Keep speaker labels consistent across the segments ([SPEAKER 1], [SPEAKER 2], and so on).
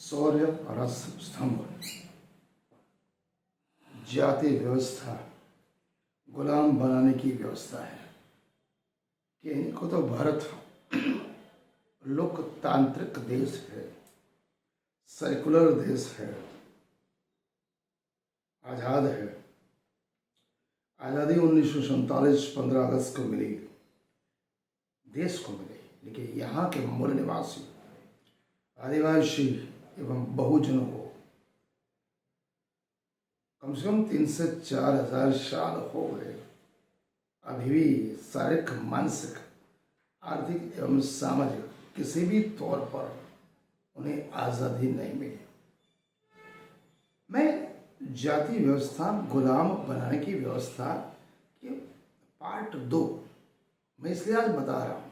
[SPEAKER 1] शौर्य रस स्तंभ। जाति व्यवस्था गुलाम बनाने की व्यवस्था है कि इनको तो भारत लोकतांत्रिक देश है, सेकुलर देश है, आज़ाद है। आज़ादी 1947 15 अगस्त को मिली, देश को मिली, लेकिन यहाँ के मूल निवासी आदिवासी एवं बहुजनों को कम से कम 3 से 4 हजार साल हो गए, अभी भी शारीरिक, मानसिक, आर्थिक एवं सामाजिक किसी भी तौर पर उन्हें आज़ादी नहीं मिली। मैं जाति व्यवस्था गुलाम बनाने की व्यवस्था के पार्ट 2 मैं इसलिए आज बता रहा हूँ,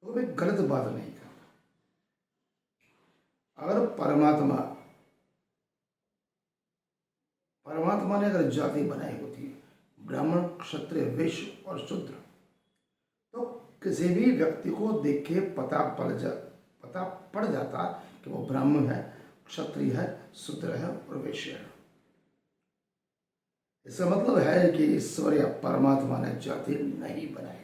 [SPEAKER 1] तो मैं गलत बात नहीं करता। अगर परमात्मा ने अगर जाति बनाई होती, ब्राह्मण, क्षत्रिय, वैश्य और शूद्र, तो किसी भी व्यक्ति को देख के पता पड़ जाता कि वो ब्राह्मण है, क्षत्रिय है, शूद्र है और वैश्य है। इसका मतलब है कि ईश्वर या परमात्मा ने जाति नहीं बनाई,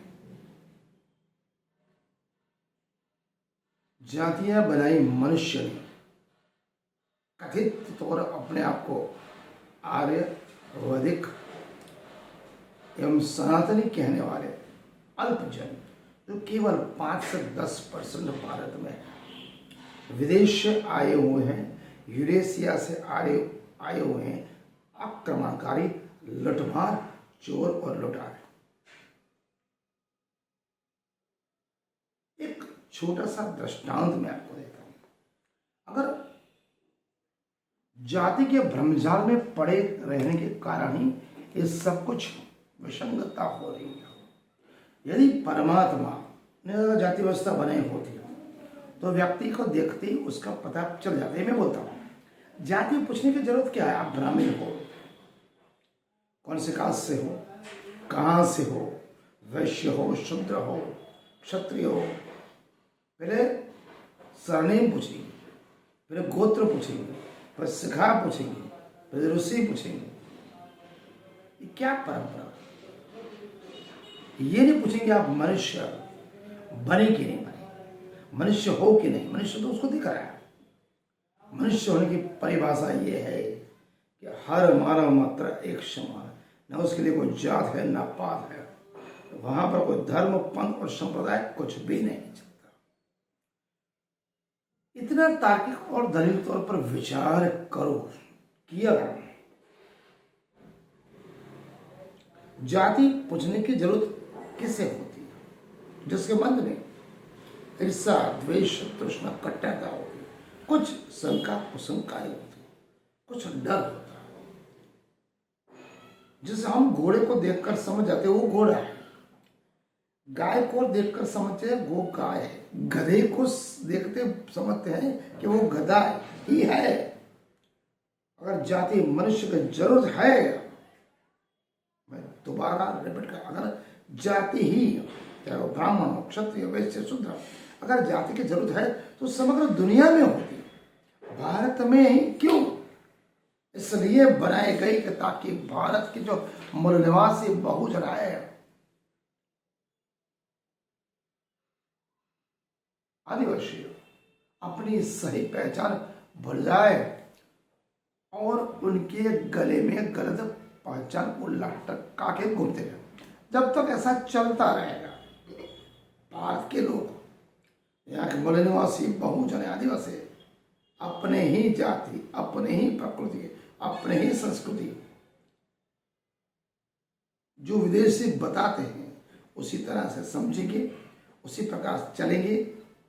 [SPEAKER 1] जातियां बनाई मनुष्य ने। कथित तौर अपने आप को आर्य, वैदिक एवं सनातनी कहने वाले अल्पजन, जो केवल 5 से 10% भारत में है, विदेश से आए हुए हैं, यूरेशिया से आए हुए हैं, आक्रमणकारी, लुटमार, चोर और लुटारे। एक छोटा सा दृष्टांत मैं आपको देता हूं। अगर जाति के भ्रमजाल में पड़े रहने के कारण ही ये सब कुछ विसंगतता हो रही है। यदि परमात्मा ने जाति व्यवस्था बनाई होती तो व्यक्ति को देखते ही उसका पता चल जाता है। मैं बोलता हूं, जाति पूछने की जरूरत क्या है? आप ब्राह्मण हो, कौन से कास्ट से हो, कहां से हो, वैश्य हो, शूद्र हो, क्षत्रिय हो, पहले सरनेम पूछेंगे, फिर गोत्र पूछेंगे, फिर शिखा पूछेंगे, फिर ऋषि पूछेंगे। ये क्या परंपरा? ये नहीं पूछेंगे आप मनुष्य बने कि नहीं बने, मनुष्य हो कि नहीं। मनुष्य तो उसको दिख रहा है। मनुष्य होने की परिभाषा ये है कि हर मानव मात्र एक समान, न उसके लिए कोई जात है न पात है, वहां पर कोई धर्म, पंथ और संप्रदाय कुछ भी नहीं चलता। इतना तार्किक और दलील तौर पर विचार करो कि अगर जाति पूछने की जरूरत किसे होती है? जिसके मन में ईर्षा, द्वेष, तृष्णा, कट्टरता होती, कुछ शंका कुशंकाएं होती, कुछ डर होता है। जिसे हम घोड़े को देखकर समझ जाते वो घोड़ा है, गाय को देखकर समझते हैं वो गाय है, गधे को देखते समझते हैं कि वो गधा ही है। अगर जाति मनुष्य की जरूरत है, मैं दोबारा रिपीट कर, अगर जाति ही, चाहे वो ब्राह्मण हो, क्षत्रिय, वैश्य, शूद्र, अगर जाति की जरूरत है तो समग्र दुनिया में होती, भारत में ही क्यों? इसलिए बनाई गई कि ताकि भारत के जो मूल निवासी बहुजन है, आदिवासी, अपनी सही पहचान भूल जाए और उनके गले में गलत पहचान को लटका के घूमते रहे। जब तक ऐसा चलता रहेगा, भारत के लोग, यहाँ के मूल निवासी बहुजन आदिवासी अपने ही जाति, अपने ही प्रकृति, अपने ही संस्कृति जो विदेशी बताते हैं उसी तरह से समझेंगे, उसी प्रकार चलेंगे,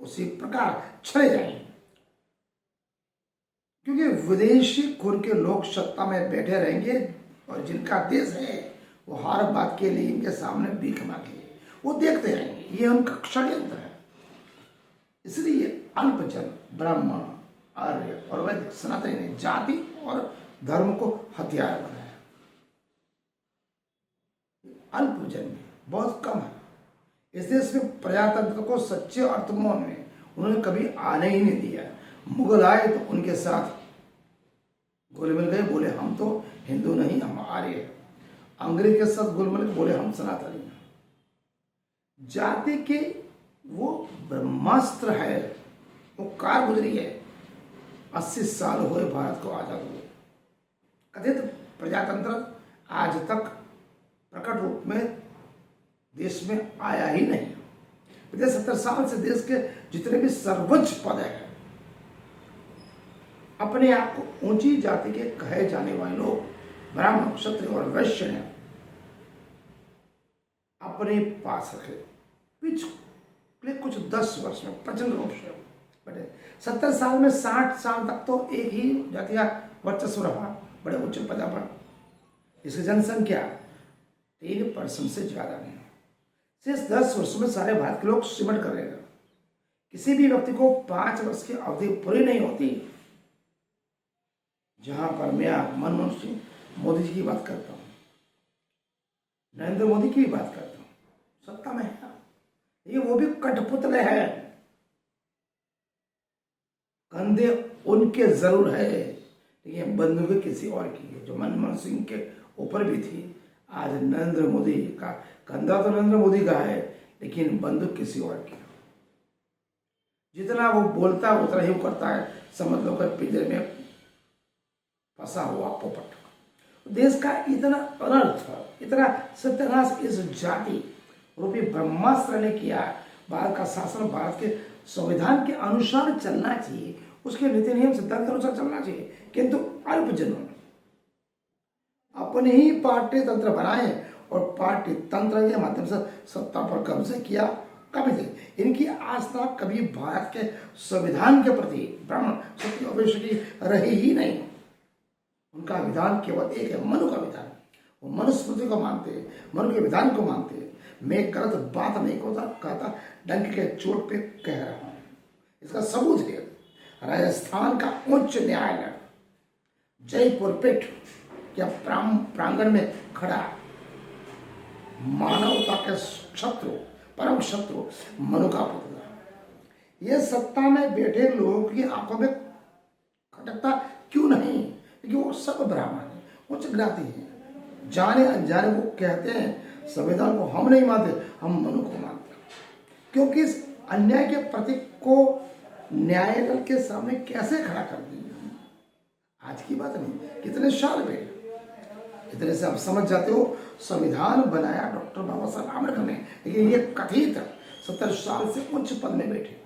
[SPEAKER 1] उसी प्रकार चले जाएंगे। क्योंकि विदेशी खुद के लोग सत्ता में बैठे रहेंगे और जिनका देश है वो हर बात के लिए इनके सामने भीख मांगेंगे, वो देखते रहेंगे। ये उनका षड्यंत्र है। इसलिए अल्पजन, ब्राह्मण, आर्य और वैदिक, सनातनी ने जाति और धर्म को हथियार बनाया। अल्पजन भी बहुत कम है। इस देश में प्रजातंत्र को सच्चे अर्थमों में उन्होंने कभी आने ही नहीं दिया। मुगल आए तो उनके साथ घुल मिल गए, बोले हम तो हिंदू नहीं, हम आर्य हैं। अंग्रेज के साथ घुल मिल गए, बोले हम सनातनी हैं। जाति के वो ब्रह्मास्त्र है, वो कार गुजरी है। 80 साल हुए भारत को आजाद हुए। कथित प्रजातंत्र आज तक प्रकट रूप में देश में आया ही नहीं। पिछले 70 साल से देश के जितने भी सर्वोच्च पद हैं, अपने आप को ऊंची जाति के कहे जाने वाले लोग ब्राह्मण, क्षत्रिय और वैश्य ने अपने पास रखे। पिछले कुछ 10 वर्ष में प्रचंड रूप से बढ़े। 70 साल में 60 साल तक तो एक ही जाति का वर्चस्व रहा, बड़े उच्च पद पर। इसकी जनसंख्या 3% से ज्यादा नहीं। सिर्फ 10 वर्षों में सारे भारत के लोग सिमट कर रहेगा। किसी भी व्यक्ति को 5 वर्ष की अवधि पूरी नहीं होती। जहां पर मैं मनमोहन सिंह मोदी जी की बात करता हूं, नरेंद्र मोदी की भी बात करता हूं, सत्ता में है, ये वो भी कठपुतले हैं। कंधे उनके जरूर है, लेकिन बंदूक किसी और की है। जो मनमोहन सिंह के ऊपर भी थी, आज नरेंद्र मोदी का कंधा तो नरेंद्र मोदी का है, लेकिन बंदूक किसी और की। जितना वो बोलता है उतना ही वो करता है। समझ लो कि पिंजरे में फंसा हुआ पोपट। देश का इतना अनर्थ, इतना सत्यानाश इस जाति रूपी ब्रह्मास्त्र ने किया। भारत का शासन भारत के संविधान के अनुसार चलना चाहिए, उसके नीति नियम सिद्धांत के अनुसार चलना चाहिए, किंतु अल्पजनों अपने ही पार्टी तंत्र बनाए और पार्टी तंत्र के माध्यम से सत्ता पर कब्जे किया। कभी थे इनकी आस्था कभी भारत के संविधान के प्रति ब्राह्मण, क्षत्रिय और वैश्य की रही ही नहीं। उनका विधान केवल एक है, मनु का विधान। वो मनुस्मृति को मानते हैं, मनु के विधान को मानते हैं। मैं गलत बात नहीं कहता, डंक के चोट पे कह रहा हूं। इसका सबूत है राजस्थान का उच्च न्यायालय जयपुर पीठ के प्रांगण में खड़ा मानवता के शत्रु, परम शत्रु मनु का पुतला। ये सत्ता में बैठे लोगों की आंखों में खटकता क्यों नहीं? क्योंकि वो सब ब्राह्मण है, उच्च ज्ञाति है। जाने अनजाने वो कहते हैं संविधान को हम नहीं मानते, हम मनु को मानते हैं। क्योंकि इस अन्याय के प्रतीक को न्यायालय के सामने कैसे खड़ा कर दिया? आज की बात नहीं, कितने साल में। इतने से आप समझ जाते हो संविधान बनाया डॉक्टर बाबा साहब आम्बेडकर ने, लेकिन ये कथित 70 साल से उच्च पद में बैठे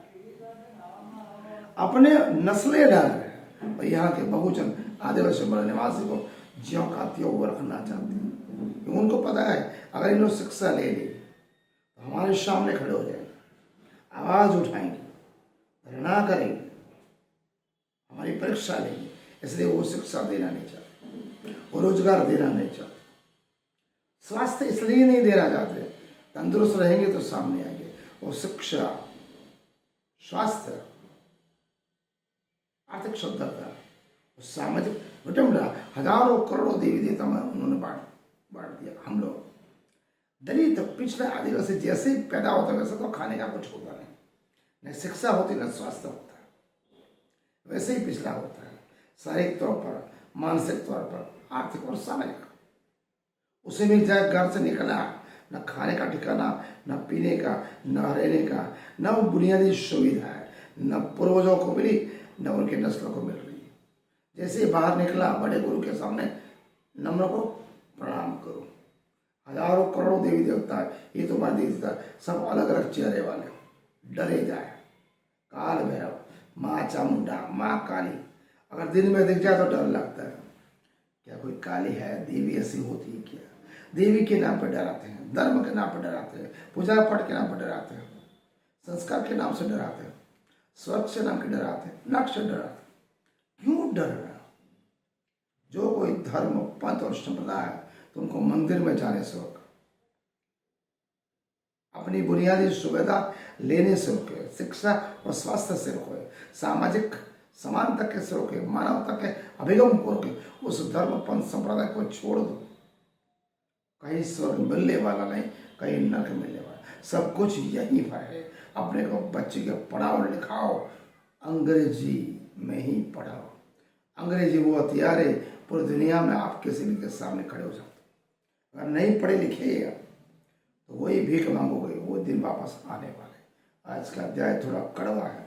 [SPEAKER 1] अपने नस्लें डाल रहे हैं और यहाँ के बहुजन आदिवासी मूल निवासी को ज्यों का त्यों रखना चाहते हैं। उनको पता है अगर इन्होंने शिक्षा ले ली तो हमारे सामने खड़े हो जाएंगे, आवाज उठाएंगे, धरना करेंगे, हमारी परीक्षा लेंगे। इसलिए वो शिक्षा देना नहीं चाहते, वो रोजगार देना नहीं चाहते, स्वास्थ्य इसलिए नहीं देना चाहते, तंदुरुस्त रहेंगे तो सामने आएंगे। वो शिक्षा, स्वास्थ्य, आर्थिक शुद्धता, सामाजिक विटंबना, हजारों करोड़ों देवी देवता में उन्होंने बांट दिया। हम लोग दलित, पिछड़ा, आदिवासी जैसे ही पैदा होता है वैसे तो खाने का कुछ होता नहीं, न शिक्षा होती न स्वास्थ्य होता है, वैसे ही पिछड़ा होता है शारीरिक तौर पर, मानसिक तौर पर, आर्थिक और सामाजिक। उसे मिल जाए घर से निकला, न खाने का ठिकाना, न पीने का, न रहने का, न वो बुनियादी सुविधा है, न पूर्वजों को मिली न उनके नस्लों को मिल रही। जैसे बाहर निकला बड़े गुरु के सामने नम्र को प्रणाम करो। हजारों करोड़ों देवी देवता है, ये तुम्हारे देवी देवता सब अलग अलग चेहरे वाले, डरे जाए। काल भैरव, माँ चामुंडा, माँ काली, अगर दिन में दिख जाए तो डर लगता है। क्या कोई काली है? देवी ऐसी होती है क्या? देवी के नाम पर डराते हैं, धर्म के नाम पर डराते हैं, पूजा पाठ के नाम पर डराते हैं, संस्कार के नाम से डराते हैं, स्वर्ग से नाम के डराते हैं, नक्श से डराते हैं। क्यों डर रहा? जो कोई धर्म, पंथ और संप्रदाय है तो उनको मंदिर में जाने से रोके, अपनी बुनियादी सुविधा लेने से रोके, शिक्षा और स्वास्थ्य से रोके, सामाजिक समानता के से रोके, मानवता के अभिगम को रोके। उस धर्म, पंथ, संप्रदाय को छोड़ दो। कहीं स्वर्ग मिलने वाला नहीं, कहीं नरक मिलने वाला, सब कुछ यहीं पर है। अपने को बच्चे के पढ़ाओ लिखाओ, अंग्रेजी मैं ही पढ़ा हूँ। अंग्रेजी वो हथियार है, पूरी दुनिया में आप किसी भी के सामने खड़े हो सकते हो। अगर नहीं पढ़े लिखे तो वही भीख मांगोगे, वो दिन वापस आने वाले। आज का अध्याय थोड़ा कड़वा है।